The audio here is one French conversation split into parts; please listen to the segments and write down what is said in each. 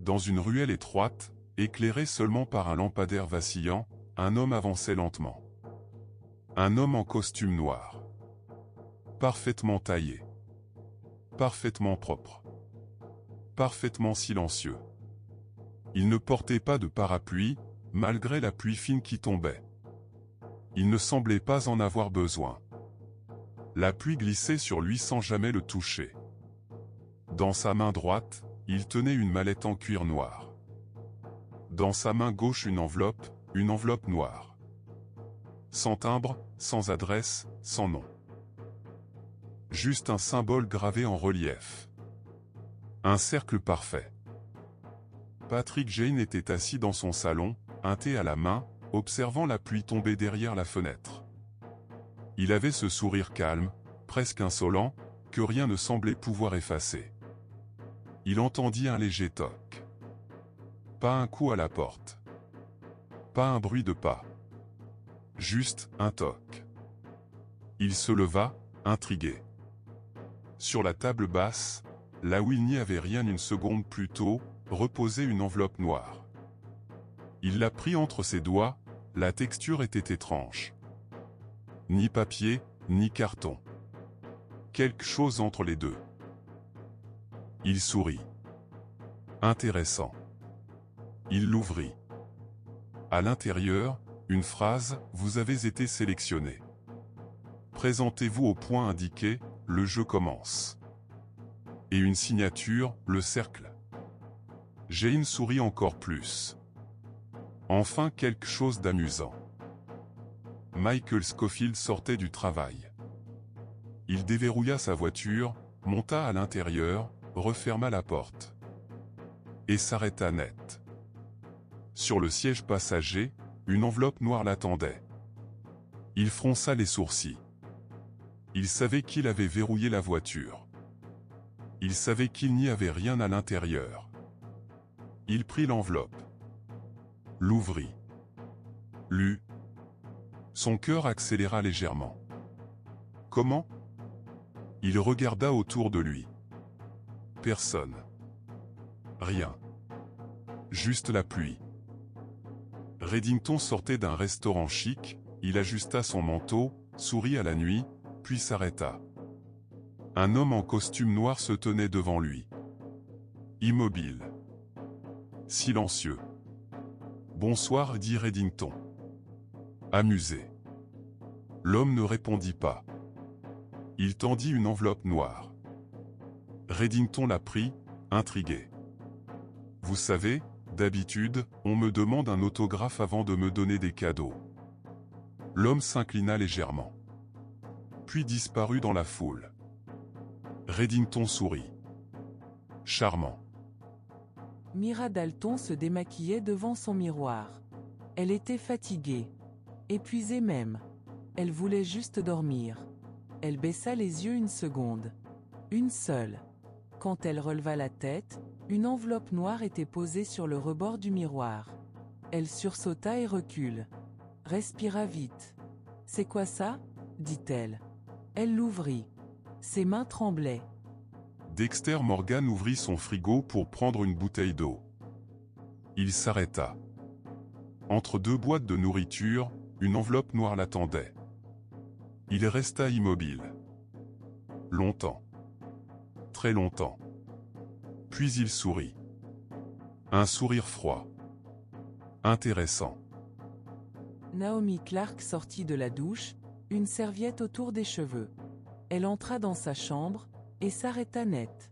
Dans une ruelle étroite, éclairée seulement par un lampadaire vacillant, un homme avançait lentement. Un homme en costume noir. Parfaitement taillé. Parfaitement propre. Parfaitement silencieux. Il ne portait pas de parapluie, malgré la pluie fine qui tombait. Il ne semblait pas en avoir besoin. La pluie glissait sur lui sans jamais le toucher. Dans sa main droite, il tenait une mallette en cuir noir. Dans sa main gauche une enveloppe noire. Sans timbre, sans adresse, sans nom. Juste un symbole gravé en relief. Un cercle parfait. Patrick Jane était assis dans son salon, un thé à la main, observant la pluie tomber derrière la fenêtre. Il avait ce sourire calme, presque insolent, que rien ne semblait pouvoir effacer. Il entendit un léger toc. Pas un coup à la porte. Pas un bruit de pas. Juste un toc. Il se leva, intrigué. Sur la table basse, là où il n'y avait rien une seconde plus tôt, reposait une enveloppe noire. Il la prit entre ses doigts, la texture était étrange. Ni papier, ni carton. Quelque chose entre les deux. Il sourit. Intéressant. Il l'ouvrit. À l'intérieur, une phrase, « Vous avez été sélectionné. Présentez-vous au point indiqué, le jeu commence. » Et une signature, le cercle. Jane sourit encore plus. Enfin quelque chose d'amusant. Michael Scofield sortait du travail. Il déverrouilla sa voiture, monta à l'intérieur, referma la porte. Et s'arrêta net. Sur le siège passager, une enveloppe noire l'attendait. Il fronça les sourcils. Il savait qu'il avait verrouillé la voiture. Il savait qu'il n'y avait rien à l'intérieur. Il prit l'enveloppe. L'ouvrit. Lut. Son cœur accéléra légèrement. Comment? Il regarda autour de lui. Personne. Rien. Juste la pluie. Reddington sortait d'un restaurant chic, il ajusta son manteau, sourit à la nuit, puis s'arrêta. Un homme en costume noir se tenait devant lui. Immobile. Silencieux. Bonsoir, dit Reddington. Amusé. L'homme ne répondit pas. Il tendit une enveloppe noire. Reddington la prit, intrigué. Vous savez, d'habitude, on me demande un autographe avant de me donner des cadeaux. L'homme s'inclina légèrement. Puis disparut dans la foule. Reddington sourit. Charmant. Mira Dalton se démaquillait devant son miroir. Elle était fatiguée. Épuisée même. Elle voulait juste dormir. Elle baissa les yeux une seconde. Une seule. Quand elle releva la tête, une enveloppe noire était posée sur le rebord du miroir. Elle sursauta et recule. Respira vite. « C'est quoi ça ?» dit-elle. Elle l'ouvrit. Ses mains tremblaient. Dexter Morgan ouvrit son frigo pour prendre une bouteille d'eau. Il s'arrêta. Entre deux boîtes de nourriture, une enveloppe noire l'attendait. Il resta immobile. Longtemps. Très longtemps. Puis il sourit. Un sourire froid. Intéressant. Naomi Clark sortit de la douche, une serviette autour des cheveux. Elle entra dans sa chambre, et s'arrêta net.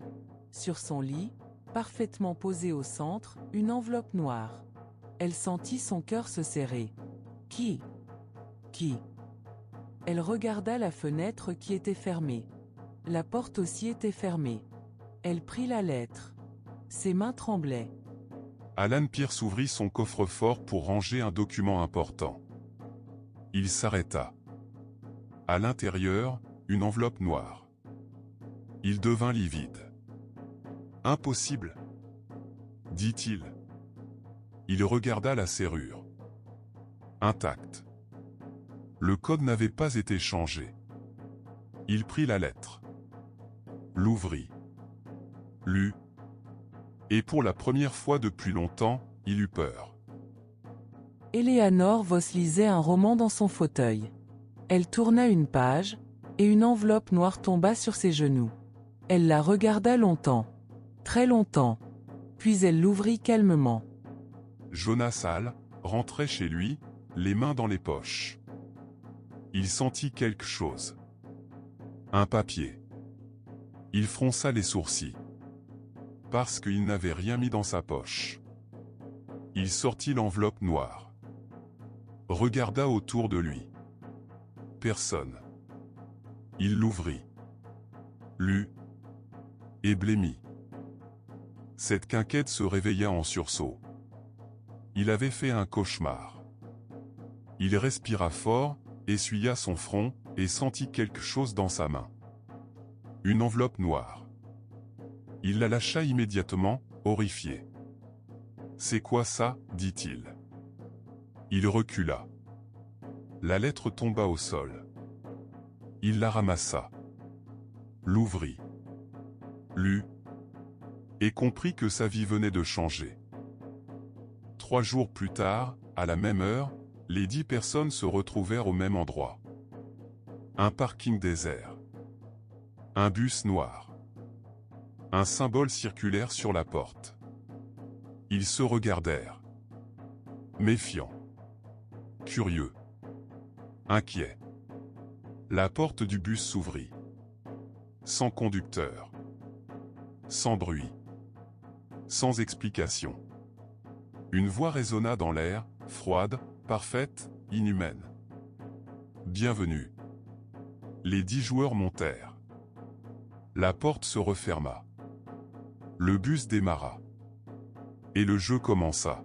Sur son lit, parfaitement posé au centre, une enveloppe noire. Elle sentit son cœur se serrer. Qui? Elle regarda la fenêtre qui était fermée. La porte aussi était fermée. Elle prit la lettre. Ses mains tremblaient. Alan Pierce ouvrit son coffre-fort pour ranger un document important. Il s'arrêta. À l'intérieur, une enveloppe noire. Il devint livide. Impossible, dit-il. Il regarda la serrure. Intacte. Le code n'avait pas été changé. Il prit la lettre. L'ouvrit. Lut. Et pour la première fois depuis longtemps, il eut peur. Eleanor Vos lisait un roman dans son fauteuil. Elle tourna une page, et une enveloppe noire tomba sur ses genoux. Elle la regarda longtemps. Très longtemps. Puis elle l'ouvrit calmement. Jonas Hall rentrait chez lui, les mains dans les poches. Il sentit quelque chose. Un papier. Il fronça les sourcils. Parce qu'il n'avait rien mis dans sa poche. Il sortit l'enveloppe noire. Regarda autour de lui. Personne. Il l'ouvrit. Lut. Et blêmit. Cette quinquette se réveilla en sursaut. Il avait fait un cauchemar. Il respira fort, essuya son front, et sentit quelque chose dans sa main. Une enveloppe noire. Il la lâcha immédiatement, horrifié. « C'est quoi ça ?» dit-il. Il recula. La lettre tomba au sol. Il la ramassa. L'ouvrit. Lut. Et comprit que sa vie venait de changer. 3 jours plus tard, à la même heure, les 10 personnes se retrouvèrent au même endroit. Un parking désert. Un bus noir. Un symbole circulaire sur la porte. Ils se regardèrent. Méfiants. Curieux. Inquiets. La porte du bus s'ouvrit. Sans conducteur. Sans bruit. Sans explication. Une voix résonna dans l'air, froide, parfaite, inhumaine. Bienvenue. Les 10 joueurs montèrent. La porte se referma. Le bus démarra. Et le jeu commença.